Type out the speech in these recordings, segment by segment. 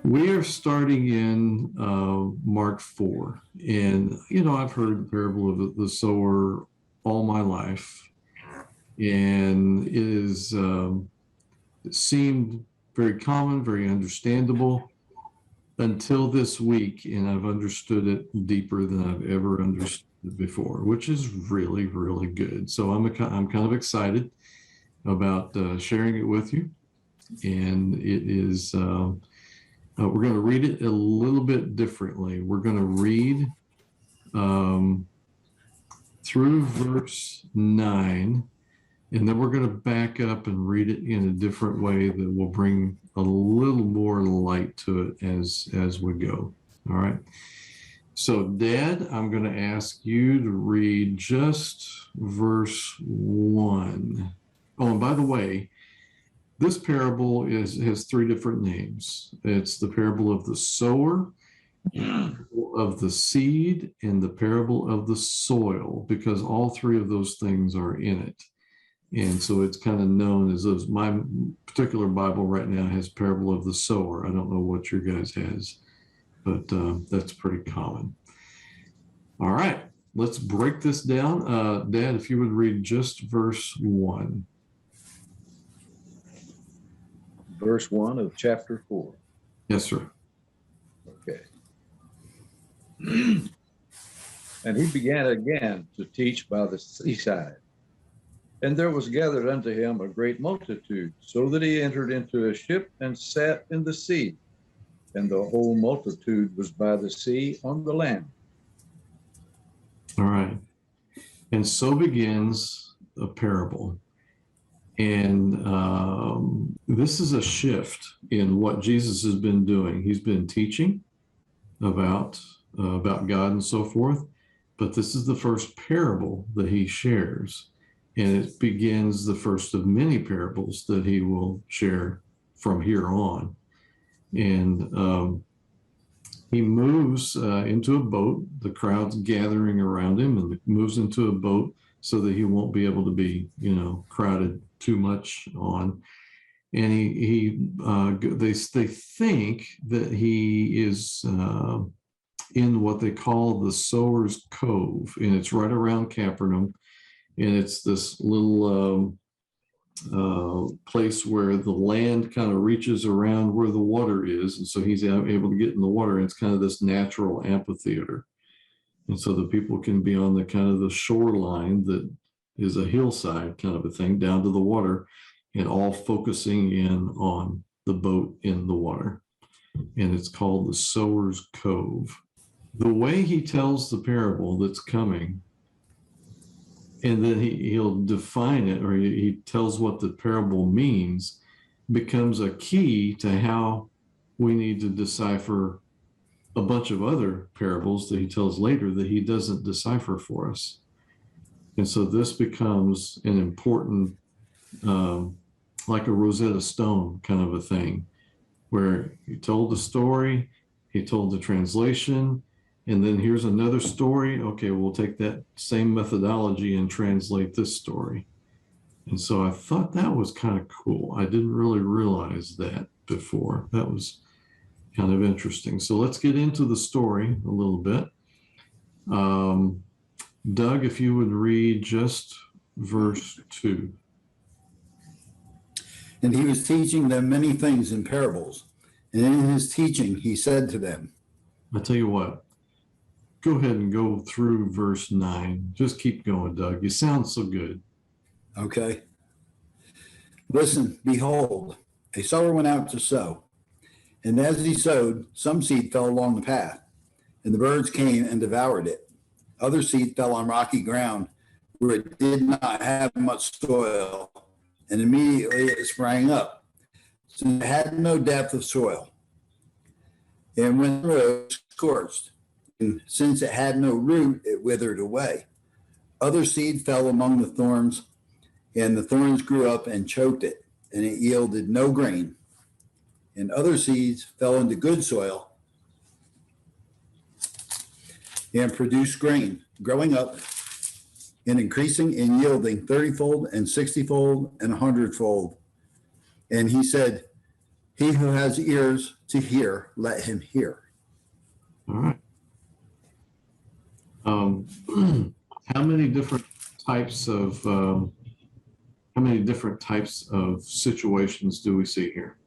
We are starting in Mark 4. And, I've heard the parable of the sower all my life. And it seemed very common, very understandable until this week. And I've understood it deeper than I've ever understood it before, which is really, really good. So I'm kind of excited about sharing it with you. And it is... we're going to read it a little bit differently. We're going to read through verse 9, and then we're going to back up and read it in a different way that will bring a little more light to it as we go. All right. So, Dad, I'm going to ask you to read just verse 1. Oh, and by the way, this parable has three different names. It's the parable of the sower, the parable of the seed, and the parable of the soil, because all three of those things are in it. And so it's kind of known as those. My particular Bible right now has parable of the sower. I don't know what your guys has, but that's pretty common. All right, let's break this down. Dad, if you would read just verse 1. Verse 1 of chapter 4. Yes, sir. Okay. And he began again to teach by the seaside. And there was gathered unto him a great multitude, so that he entered into a ship and sat in the sea. And the whole multitude was by the sea on the land. All right. And so begins a parable. And this is a shift in what Jesus has been doing. He's been teaching about God and so forth, but this is the first parable that he shares. And it begins the first of many parables that he will share from here on. And he moves into a boat. The crowd's gathering around him, and moves into a boat so that he won't be able to be, crowded too much on. And they think that he is in what they call the Sower's Cove, and it's right around Capernaum. And it's this little place where the land kind of reaches around where the water is. And so he's able to get in the water. And it's kind of this natural amphitheater. And so the people can be on the kind of the shoreline that is a hillside kind of a thing down to the water, and all focusing in on the boat in the water. And it's called the Sower's Cove. The way he tells the parable that's coming, and then he'll define it, or he tells what the parable means, becomes a key to how we need to decipher a bunch of other parables that he tells later that he doesn't decipher for us. And so this becomes an important, like a Rosetta Stone kind of a thing, where he told the story, he told the translation, and then here's another story. Okay, we'll take that same methodology and translate this story. And so I thought that was kind of cool. I didn't really realize that before. That was kind of interesting. So let's get into the story a little bit. Doug, if you would read just verse 2. And he was teaching them many things in parables. And in his teaching, he said to them, I tell you what, go ahead and go through verse 9. Just keep going, Doug. You sound so good. Okay. Listen, behold, a sower went out to sow. And as he sowed, some seed fell along the path, and the birds came and devoured it. Other seed fell on rocky ground, where it did not have much soil, and immediately it sprang up, since it had no depth of soil. And when it rose, scorched, and since it had no root, it withered away. Other seed fell among the thorns, and the thorns grew up and choked it, and it yielded no grain. And other seeds fell into good soil and produced grain, growing up and increasing and yielding 30-fold and 60-fold and 100-fold. And he said, He who has ears to hear, let him hear. All right. How many different types of situations do we see here?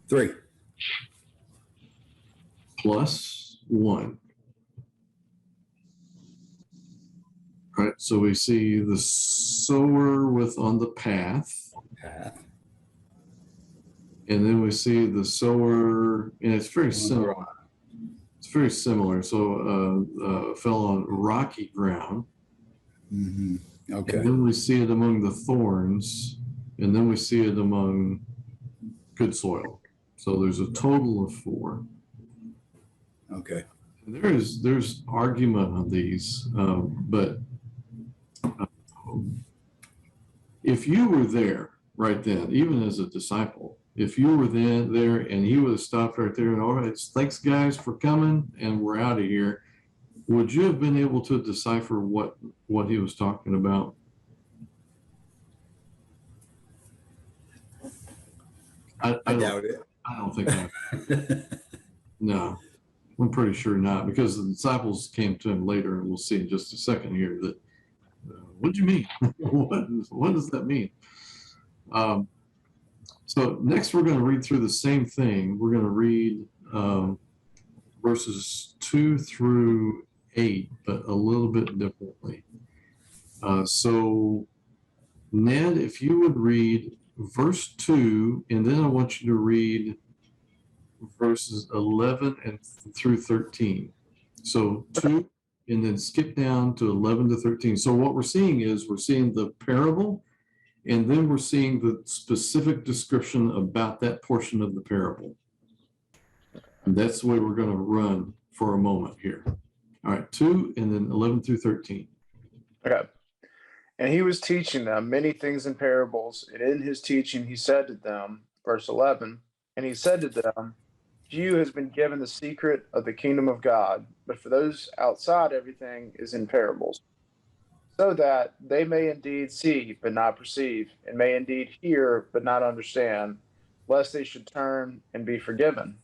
3. Plus 1. All right, so we see the sower on the path, and then we see the sower, and it's very similar. It's very similar. So fell on rocky ground. Mm-hmm. Okay. And then we see it among the thorns, and then we see it among good soil. So there's a total of 4. Okay. And there's argument on these, but if you were there right then, even as a disciple, if you were there and he would have stopped right there and, all right, thanks guys for coming, and we're out of here, would you have been able to decipher what he was talking about? I doubt it. I don't think I. No, I'm pretty sure not, because the disciples came to him later, and we'll see in just a second here that, what do you mean? what does that mean? So next we're going to read through the same thing. We're going to read verses 2 through 8, but a little bit differently. So Ned, if you would read verse 2, and then I want you to read verses 11 and through 13. So 2, and then skip down to 11 to 13. So what we're seeing is we're seeing the parable, and then we're seeing the specific description about that portion of the parable. And that's the way we're going to run for a moment here. All right, 2, and then 11 through 13. Okay. And he was teaching them many things in parables, and in his teaching he said to them, verse 11, and he said to them, to you has been given the secret of the kingdom of God, but for those outside everything is in parables, so that they may indeed see but not perceive, and may indeed hear but not understand, lest they should turn and be forgiven.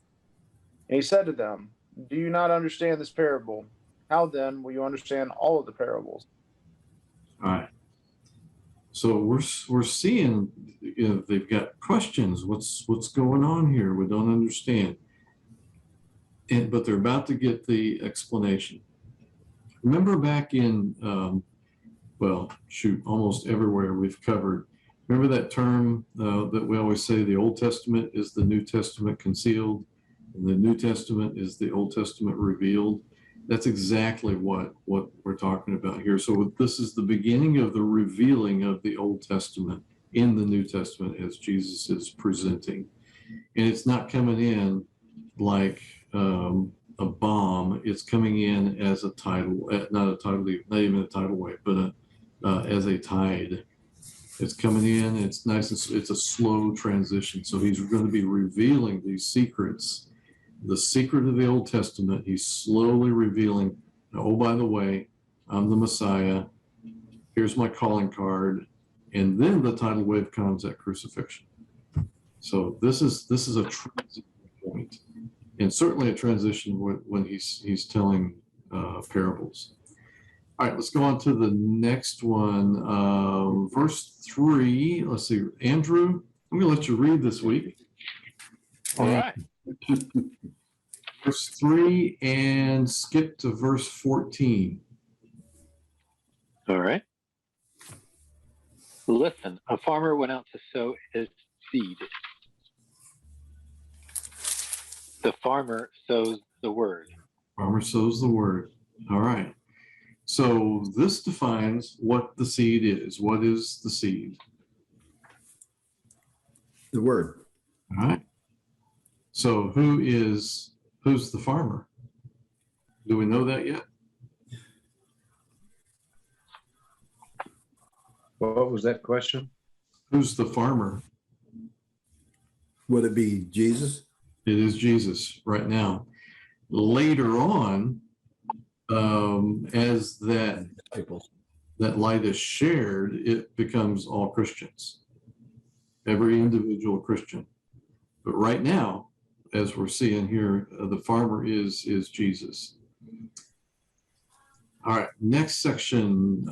And he said to them, do you not understand this parable? How then will you understand all of the parables? All right. So we're seeing, they've got questions. What's going on here? We don't understand. But they're about to get the explanation. Remember back in, almost everywhere we've covered. Remember that term that we always say, the Old Testament is the New Testament concealed, and the New Testament is the Old Testament revealed. That's exactly what we're talking about here. So this is the beginning of the revealing of the Old Testament in the New Testament as Jesus is presenting. And it's not coming in like a bomb. It's coming in as a tidal, not even a tidal wave, but as a tide. It's coming in, it's nice, it's a slow transition. So he's going to be revealing these secrets. The secret of the Old Testament, he's slowly revealing, oh, by the way, I'm the Messiah. Here's my calling card. And then the tidal wave comes at crucifixion. So this is a transition point, and certainly a transition when he's telling parables. All right, let's go on to the next one. Verse 3, let's see, Andrew, I'm going to let you read this week. All right. Verse 3 and skip to verse 14. All right. Listen, a farmer went out to sow his seed. The farmer sows the word. Farmer sows the word. All right. So this defines what the seed is. What is the seed? The word. All right. So who's the farmer? Do we know that yet? What was that question? Who's the farmer? Would it be Jesus? It is Jesus right now. Later on, as that Disciples. light is shared, it becomes all Christians. every individual Christian. But right now, as we're seeing here, the farmer is Jesus. All right, next section,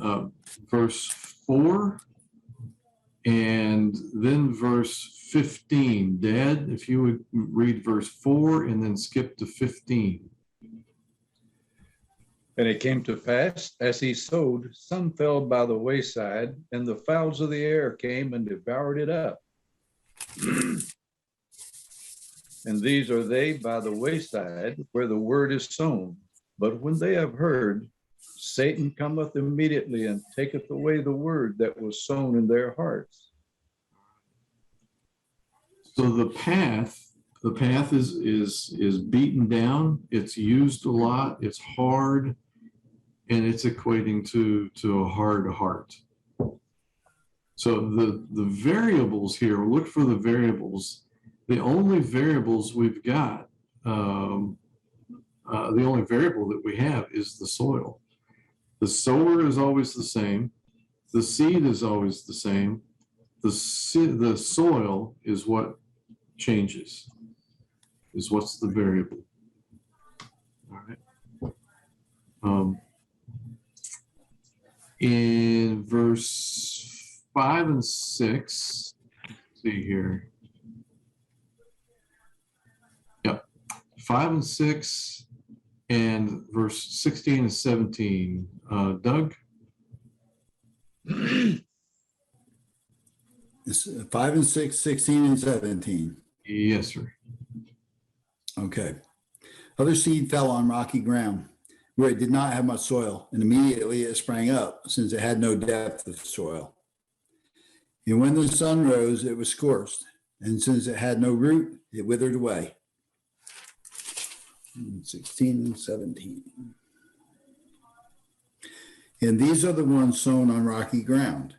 verse 4 and then verse 15. Dad, if you would read verse 4 and then skip to 15. And it came to pass, as he sowed, some fell by the wayside, and the fowls of the air came and devoured it up. And these are they by the wayside, where the word is sown. But when they have heard, Satan cometh immediately and taketh away the word that was sown in their hearts. So the path is beaten down. It's used a lot. It's hard, and it's equating to a hard heart. So the variables here. Look for the variables. The only variables we've got, the only variable that we have is the soil. The sower is always the same. The seed is always the same. The soil is what changes, is what's the variable. All right. In verse 5 and 6, let's see here. Yep. 5 and 6 and verse 16 and 17. Doug? It's 5 and 6, 16 and 17. Yes, sir. Okay. Other seed fell on rocky ground where it did not have much soil, and immediately it sprang up, since it had no depth of soil. And when the sun rose, it was scorched, and since it had no root, it withered away. 16 and 17. And these are the ones sown on rocky ground,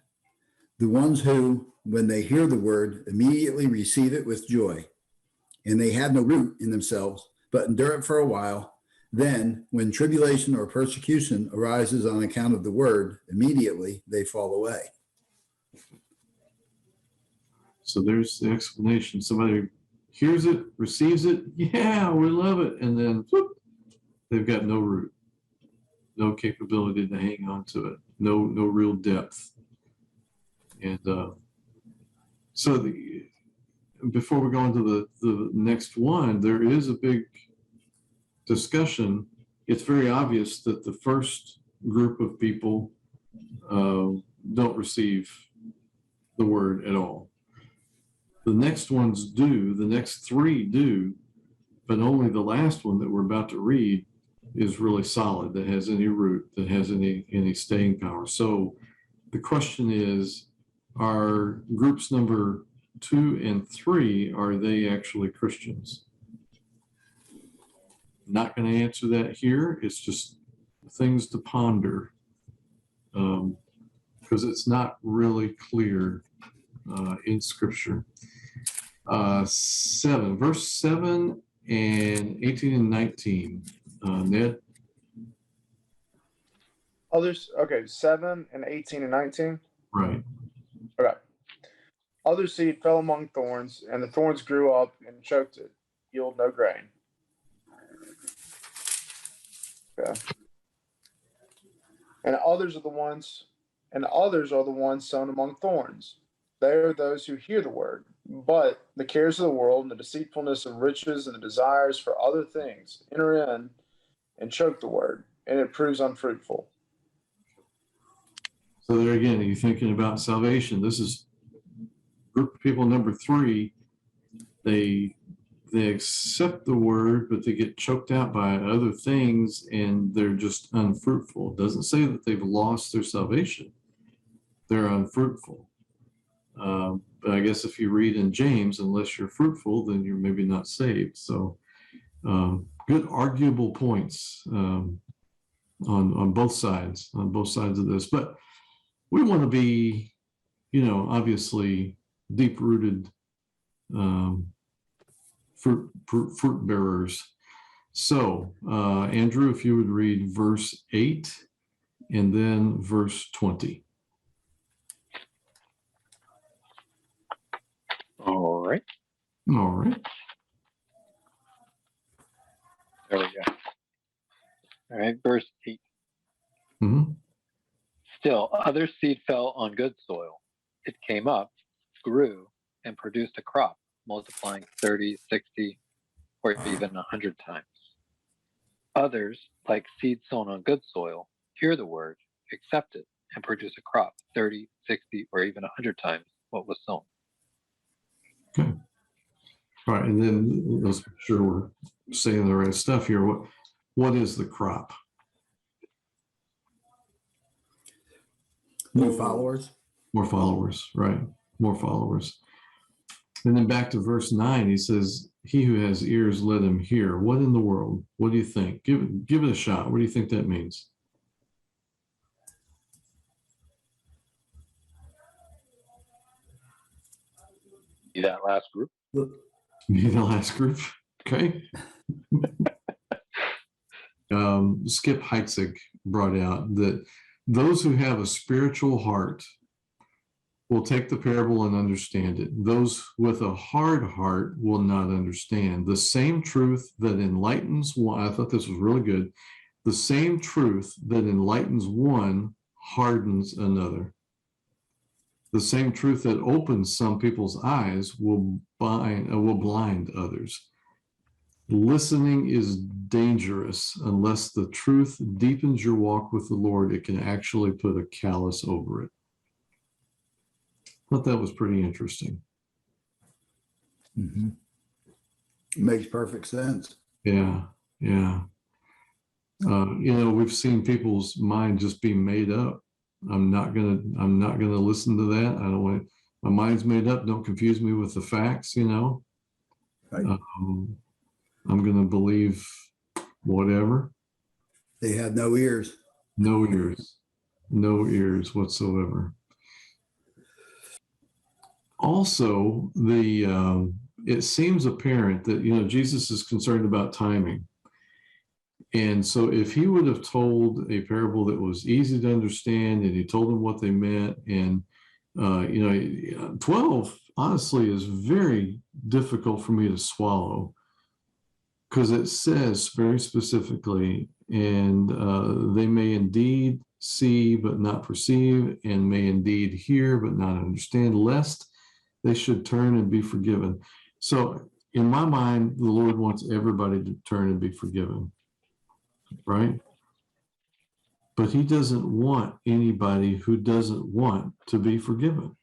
the ones who, when they hear the word, immediately receive it with joy. And they have no root in themselves, but endure it for a while. Then, when tribulation or persecution arises on account of the word, immediately they fall away. So there's the explanation. Somebody hears it, receives it, yeah, we love it, and then whoop, they've got no root, no capability to hang on to it, no real depth. And so before we go into the next one, there is a big discussion. It's very obvious that the first group of people don't receive the word at all. The next ones do, the next three do, but only the last one that we're about to read is really solid, that has any root, that has any staying power. So the question is, are groups number 2 and 3, are they actually Christians? Not going to answer that here. It's just things to ponder, because it's not really clear in Scripture. 7, verse 7 and 18 and 19. Ned? Others, okay, 7 and 18 and 19. Right. Okay. Other seed fell among thorns, and the thorns grew up and choked it, yield no grain. Okay. And others are the ones sown among thorns. They are those who hear the word, but the cares of the world and the deceitfulness of riches and the desires for other things enter in and choke the word, and it proves unfruitful. So there again, you're thinking about salvation. This is group of people number 3. They accept the word, but they get choked out by other things, and they're just unfruitful. It doesn't say that they've lost their salvation. They're unfruitful. But I guess if you read in James, unless you're fruitful, then you're maybe not saved. So good arguable points on both sides of this. But we want to be, obviously deep-rooted fruit bearers. So Andrew, if you would read verse 8 and then verse 20. right. All right. There we go. All right, verse 8. Mm-hmm. Still, other seed fell on good soil. It came up, grew, and produced a crop, multiplying 30, 60, or even 100 times. Others, like seed sown on good soil, hear the word, accept it, and produce a crop 30, 60, or even 100 times what was sown. Okay. All right, and then let's make sure we're saying the right stuff here. What is the crop? New followers. More followers, right? More followers. And then back to verse 9, he says, he who has ears, let him hear. What in the world? What do you think? Give it a shot. What do you think that means? See that last group? Be the last group. Okay. Skip Heitzig brought out that those who have a spiritual heart will take the parable and understand it. Those with a hard heart will not understand. The same truth that enlightens one, I thought this was really good. The same truth that enlightens one hardens another. The same truth that opens some people's eyes will blind others. Listening is dangerous unless the truth deepens your walk with the Lord. It can actually put a callus over it. I thought that was pretty interesting. Mm-hmm. Makes perfect sense. Yeah, yeah. We've seen people's mind just be made up. I'm not gonna listen to that. I don't want. My mind's made up. Don't confuse me with the facts. Right. I'm gonna believe whatever. They have no ears. No ears. No ears whatsoever. Also, it seems apparent that Jesus is concerned about timing. And so if he would have told a parable that was easy to understand and he told them what they meant, and 12 honestly is very difficult for me to swallow, because it says very specifically, and they may indeed see but not perceive, and may indeed hear but not understand, lest they should turn and be forgiven. So in my mind, the Lord wants everybody to turn and be forgiven, right? But he doesn't want anybody who doesn't want to be forgiven.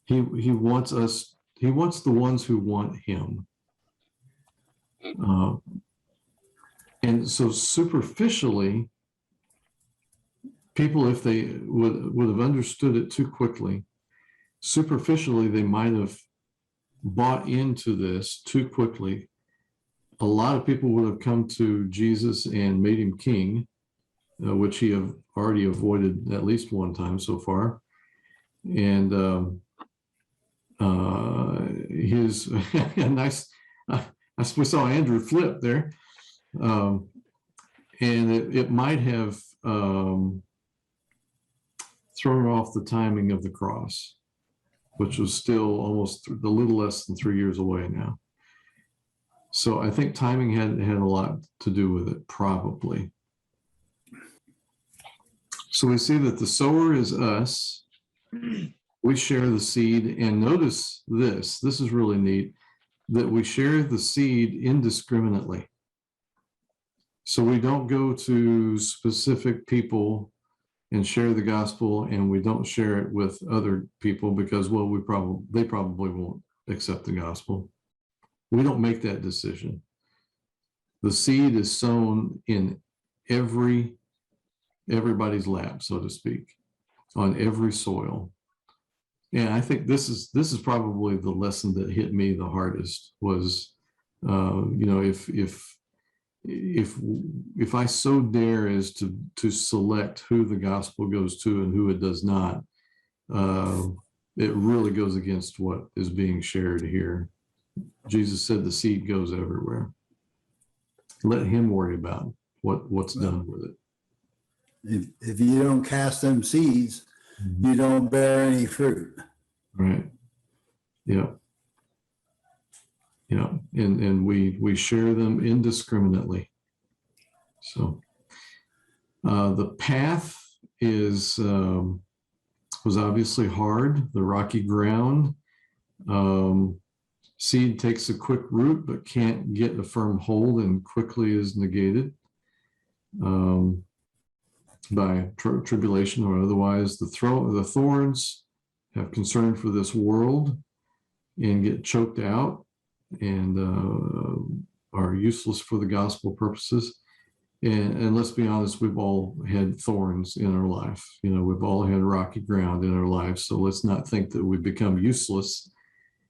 He wants us, he wants the ones who want him. And so superficially, people, if they would have understood it too quickly, superficially, they might have bought into this too quickly. A lot of people would have come to Jesus and made him king, which he have already avoided at least one time so far. And his nice, we saw Andrew flip there. And it might have thrown off the timing of the cross, which was still almost a little less than 3 years away now. So I think timing had a lot to do with it, probably. So we see that the sower is us. We share the seed, and notice this is really neat, that we share the seed indiscriminately. So we don't go to specific people and share the gospel, and we don't share it with other people because, well, they probably won't accept the gospel. We don't make that decision. The seed is sown in everybody's lap, so to speak, on every soil. And I think this is probably the lesson that hit me the hardest was, if I so dare as to select who the gospel goes to and who it does not, it really goes against what is being shared here. Jesus said the seed goes everywhere. Let him worry about what's done with it. If you don't cast them seeds, you don't bear any fruit. Right. Yeah. Yeah, and we share them indiscriminately. So the path was obviously hard, the rocky ground. Seed takes a quick root, but can't get a firm hold and quickly is negated by tribulation or otherwise. The thorns have concern for this world and get choked out and are useless for the gospel purposes. And let's be honest, we've all had thorns in our life. You know, we've all had rocky ground in our life. So let's not think that we become useless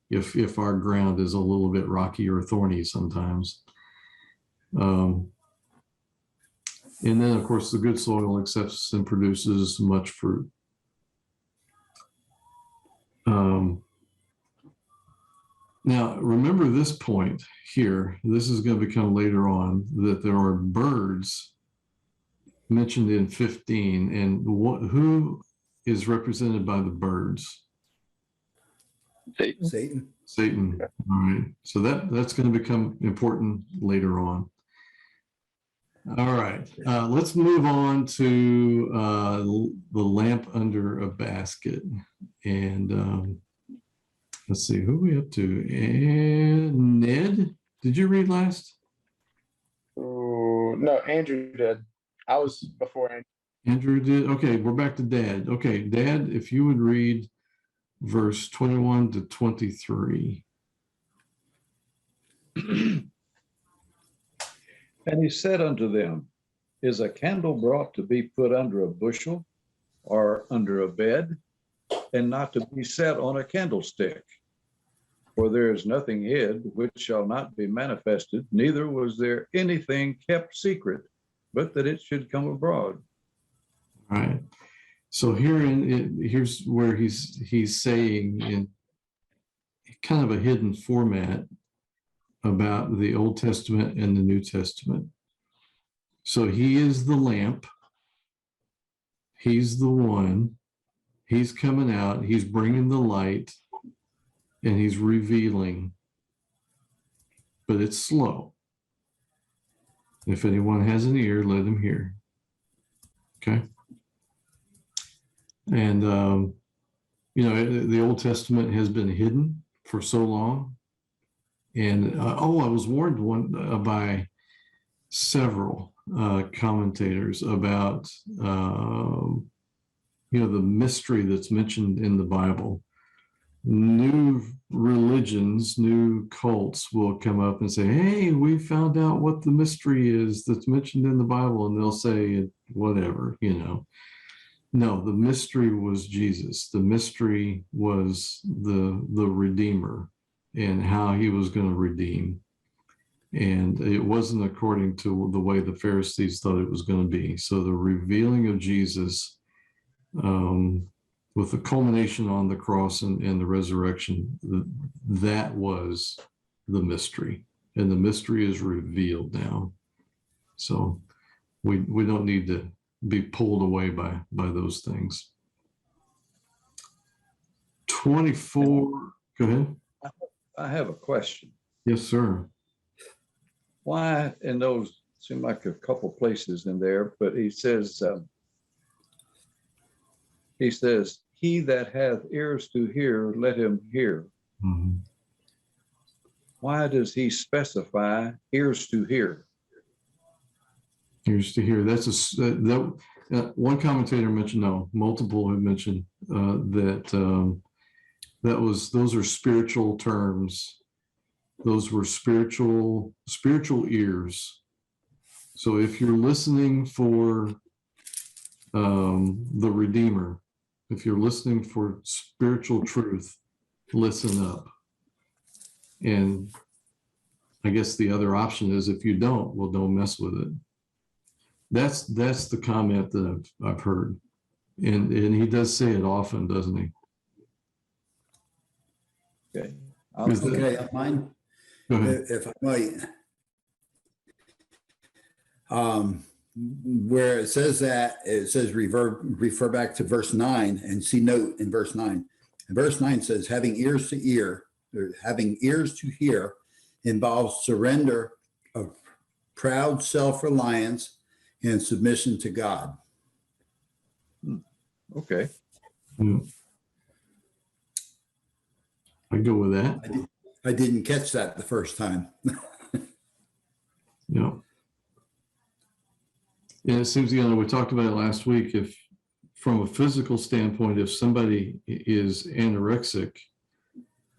if our ground is a little bit rocky or thorny sometimes. And then, of course, the good soil accepts and produces much fruit. Now, remember this point here. This is going to become later on, that there are birds mentioned in 15. And who is represented by the birds? Satan. Satan. All right. So that's going to become important later on. All right. Let's move on to the lamp under a basket. And let's see, who are we up to? And Ned, did you read last? Oh, no, Andrew did. I was before Andrew. Andrew did? Okay, we're back to Dad. Okay, Dad, if you would read verse 21 to 23. And he said unto them, Is a candle brought to be put under a bushel or under a bed, and not to be set on a candlestick? For there is nothing hid which shall not be manifested, neither was there anything kept secret, but that it should come abroad. All right. So here's where he's saying in kind of a hidden format about the Old Testament and the New Testament. So he is the lamp. He's the one. He's coming out. He's bringing the light, and he's revealing. But it's slow. If anyone has an ear, let him hear. Okay. And, the Old Testament has been hidden for so long. And, I was warned by several commentators about, the mystery that's mentioned in the Bible. New religions, new cults will come up and say, hey, we found out what the mystery is that's mentioned in the Bible. And they'll say, whatever, No, the mystery was Jesus. The mystery was the Redeemer and how he was going to redeem. And it wasn't according to the way the Pharisees thought it was going to be. So the revealing of Jesus, with the culmination on the cross and the resurrection, that was the mystery. And the mystery is revealed now. So we don't need to be pulled away by those things. 24, go ahead. I have a question. Yes, sir. Why in those, seem like a couple places in there, but he says, he that hath ears to hear, let him hear. Mm-hmm. Why does he specify ears to hear? Ears to hear. That's one commentator mentioned, no, multiple have mentioned those are spiritual terms. Those were spiritual ears. So if you're listening for the Redeemer, if you're listening for spiritual truth, listen up. And I guess the other option is, if you don't, well, don't mess with it. That's the comment that I've heard. And he does say it often, doesn't he? Okay. Okay, mine. Go ahead. If I might. Where it says refer back to verse 9 and see note in verse 9. And verse 9 says, having ears to hear, involves surrender of proud self-reliance and submission to God. Okay. Yeah. I go with that. I didn't catch that the first time. Yeah. And it seems, we talked about it last week. If from a physical standpoint, if somebody is anorexic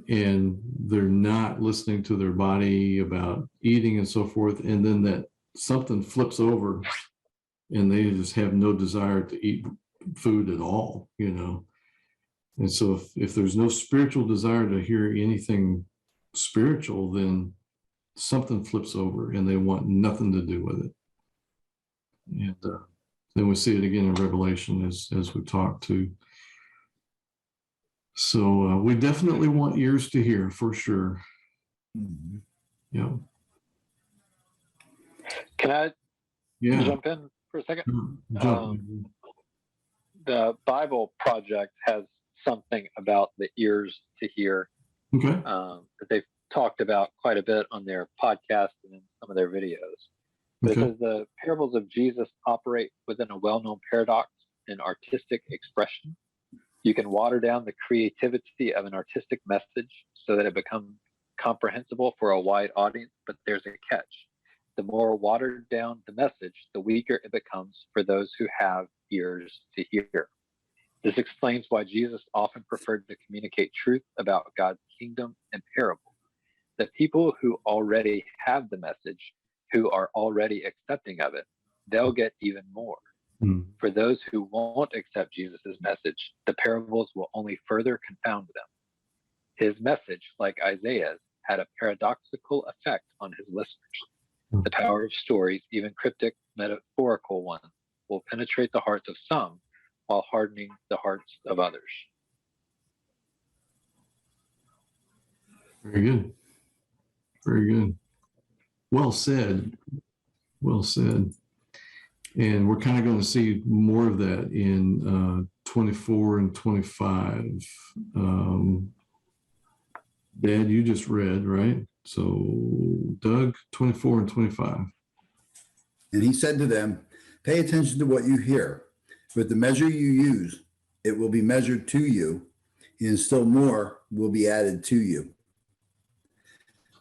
and they're not listening to their body about eating and so forth, and then that something flips over and they just have no desire to eat food at all, And so if there's no spiritual desire to hear anything spiritual, then something flips over and they want nothing to do with it. And then we see it again in Revelation as we talk to. So we definitely want ears to hear for sure. Mm-hmm. Yeah. Can I Yeah. jump in for a second? Jump. The Bible Project has something about the ears to hear Okay. that they've talked about quite a bit on their podcast and in some of their videos. But Okay. it says the parables of Jesus operate within a well-known paradox in artistic expression. You can water down the creativity of an artistic message so that it becomes comprehensible for a wide audience, but there's a catch. The more watered down the message, the weaker it becomes for those who have ears to hear. This explains why Jesus often preferred to communicate truth about God's kingdom in parables. That people who already have the message, who are already accepting of it, they'll get even more. For those who won't accept Jesus' message, the parables will only further confound them. His message, like Isaiah's, had a paradoxical effect on his listeners. The power of stories, even cryptic, metaphorical ones, will penetrate the hearts of some while hardening the hearts of others. Very good. Very good. Well said. Well said. And we're kind of going to see more of that in 24 and 25. Dad, you just read, right? So, Doug, 24 and 25. And he said to them, pay attention to what you hear. With the measure you use, it will be measured to you, and still more will be added to you.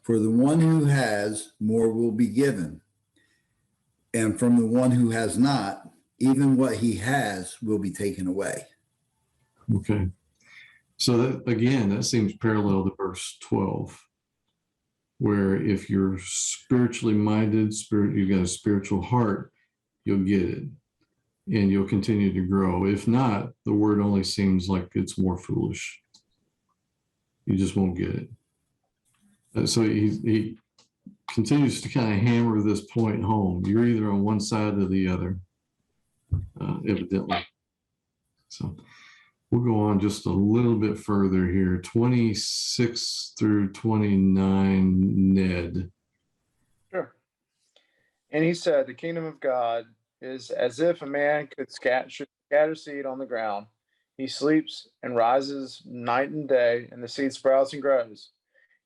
For the one who has, more will be given. And from the one who has not, even what he has will be taken away. Okay. So that, again, that seems parallel to verse 12, where if you're spiritually minded, you've got a spiritual heart, you'll get it and you'll continue to grow. If not, the word only seems like it's more foolish. You just won't get it. So he continues to kind of hammer this point home. You're either on one side or the other, evidently. So we'll go on just a little bit further here. 26 through 29, Ned. Sure. And he said, the kingdom of God is as if a man should scatter seed on the ground. He sleeps and rises night and day, and the seed sprouts and grows.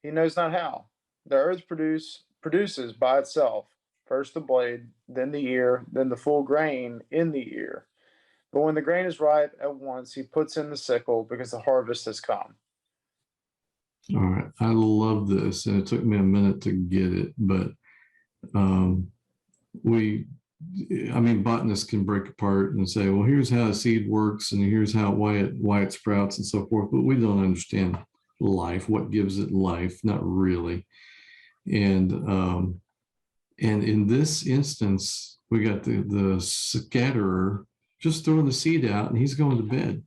He knows not how. The earth produces by itself first the blade, then the ear, then the full grain in the ear. But when the grain is ripe at once, he puts in the sickle because the harvest has come. All right. I love this. And it took me a minute to get it, but botanists can break apart and say, well, here's how a seed works and here's why it sprouts and so forth. But we don't understand life, what gives it life, not really. And in this instance, we got the scatterer just throwing the seed out and he's going to bed.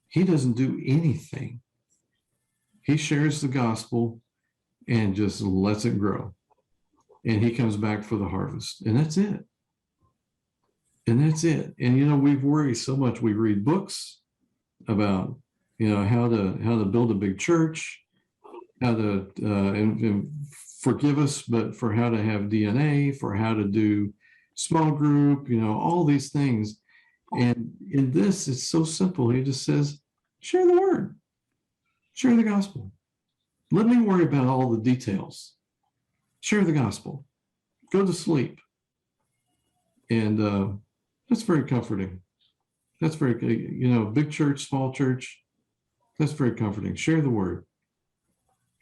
He doesn't do anything. He shares the gospel and just lets it grow. And he comes back for the harvest. And that's it. And that's it. And, we've worried so much. We read books about, how to build a big church, how to, and forgive us, but for how to have DNA, for how to do small group, all these things. And in this, it's so simple. He just says, share the word, share the gospel. Let me worry about all the details. Share the gospel. Go to sleep. And that's very comforting. That's very, big church, small church, that's very comforting. Share the word.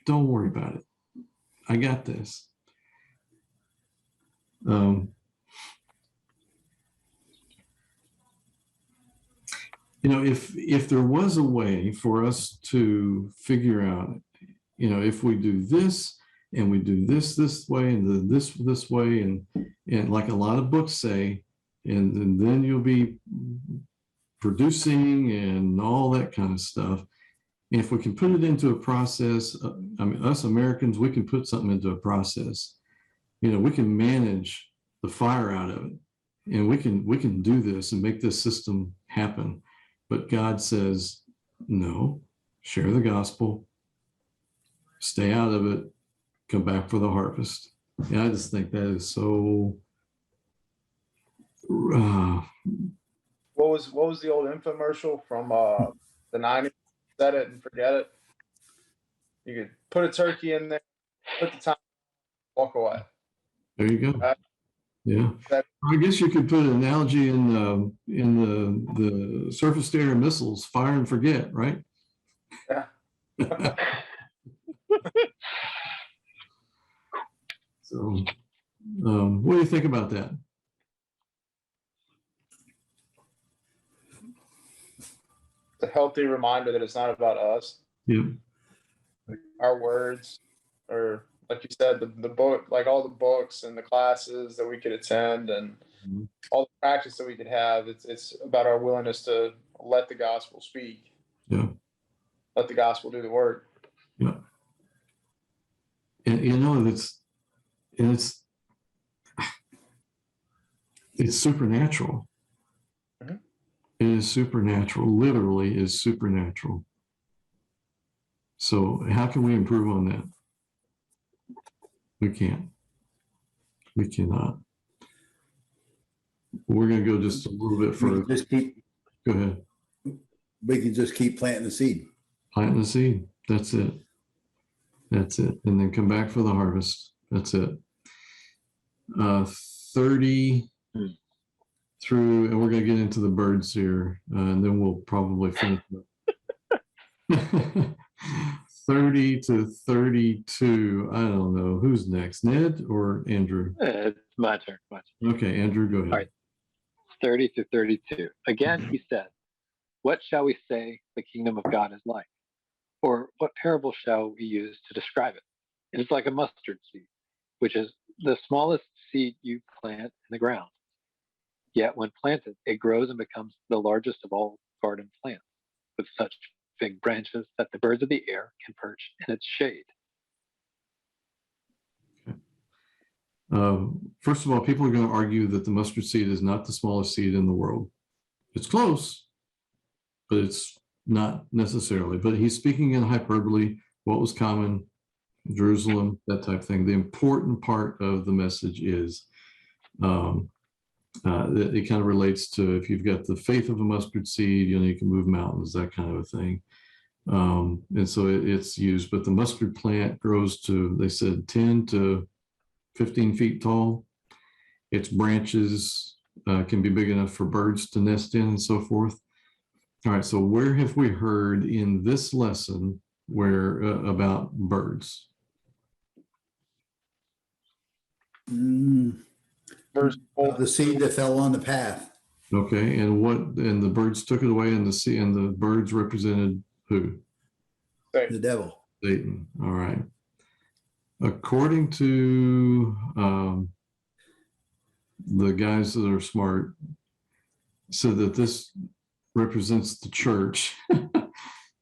Don't worry about it. I got this. If there was a way for us to figure out, if we do this and we do this way and this way, and like a lot of books say, and then you'll be producing and all that kind of stuff. And if we can put it into a process, us Americans, we can put something into a process. We can manage the fire out of it, and we can do this and make this system happen. But God says, no, share the gospel, stay out of it, come back for the harvest. And I just think that is so. What was the old infomercial from the 90s? Set it and forget it. You could put a turkey in there, put the time, walk away. There you go. Yeah, I guess you could put an analogy in the surface to air missiles, fire and forget, right? Yeah. So, what do you think about that? It's a healthy reminder that it's not about us. Yeah. Our words, or like you said, the book, like all the books and the classes that we could attend and all the practice that we could have. It's about our willingness to let the gospel speak. Yeah. Let the gospel do the work. Yeah. And it's supernatural. Mm-hmm. It is supernatural, literally is supernatural. So how can we improve on that? We can't. We cannot. We're going to go just a little bit further. Go ahead. We can just keep planting the seed. Planting the seed. That's it. That's it. And then come back for the harvest. That's it. 30 through, and we're going to get into the birds here, and then we'll probably finish up. 30 to 32. I don't know. Who's next, Ned or Andrew? It's my turn. Okay, Andrew, go ahead. All right. 30 to 32. Again, he said, what shall we say the kingdom of God is like? Or what parable shall we use to describe it? It is like a mustard seed, which is the smallest seed you plant in the ground. Yet when planted, it grows and becomes the largest of all garden plants, with such big branches that the birds of the air can perch in its shade. First of all, people are going to argue that the mustard seed is not the smallest seed in the world. It's close, but it's not necessarily. But he's speaking in hyperbole, what was common, Jerusalem, that type of thing. The important part of the message is that it kind of relates to if you've got the faith of a mustard seed, you can move mountains, that kind of a thing. And so it's used, but the mustard plant grows to, they said, 10 to 15 feet tall. Its branches can be big enough for birds to nest in and so forth. All right, so where have we heard in this lesson about birds? The seed that fell on the path. Okay, and the birds took it away, and the birds represented who? The devil. Satan. All right. According to the guys that are smart, said that this represents the church.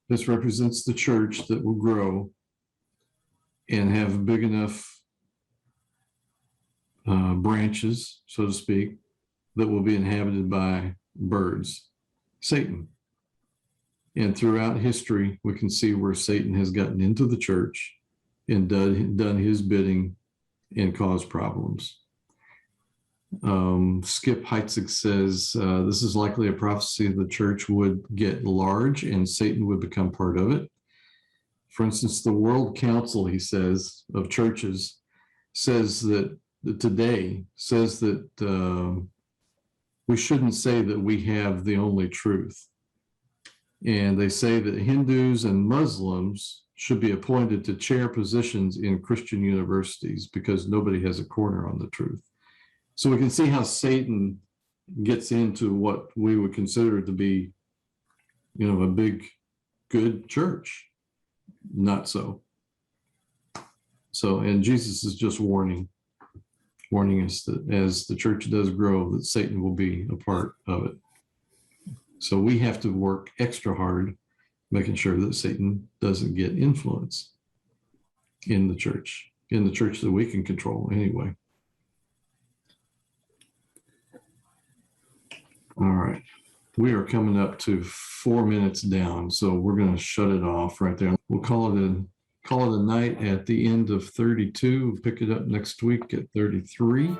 This represents the church that will grow and have big enough branches, so to speak, that will be inhabited by birds, Satan. And throughout history, we can see where Satan has gotten into the church and done his bidding and caused problems. Skip Heitzig says, this is likely a prophecy the church would get large and Satan would become part of it. For instance, the World Council, he says, of churches says that today says that we shouldn't say that we have the only truth. And they say that Hindus and Muslims should be appointed to chair positions in Christian universities because nobody has a corner on the truth. So we can see how Satan gets into what we would consider to be, a big, good church. Not so. So, and Jesus is just warning us that as the church does grow, that Satan will be a part of it. So we have to work extra hard, making sure that Satan doesn't get influence in the church that we can control anyway. All right. We are coming up to 4 minutes down, so we're going to shut it off right there. We'll call it a night at the end of 32. We'll pick it up next week at 33.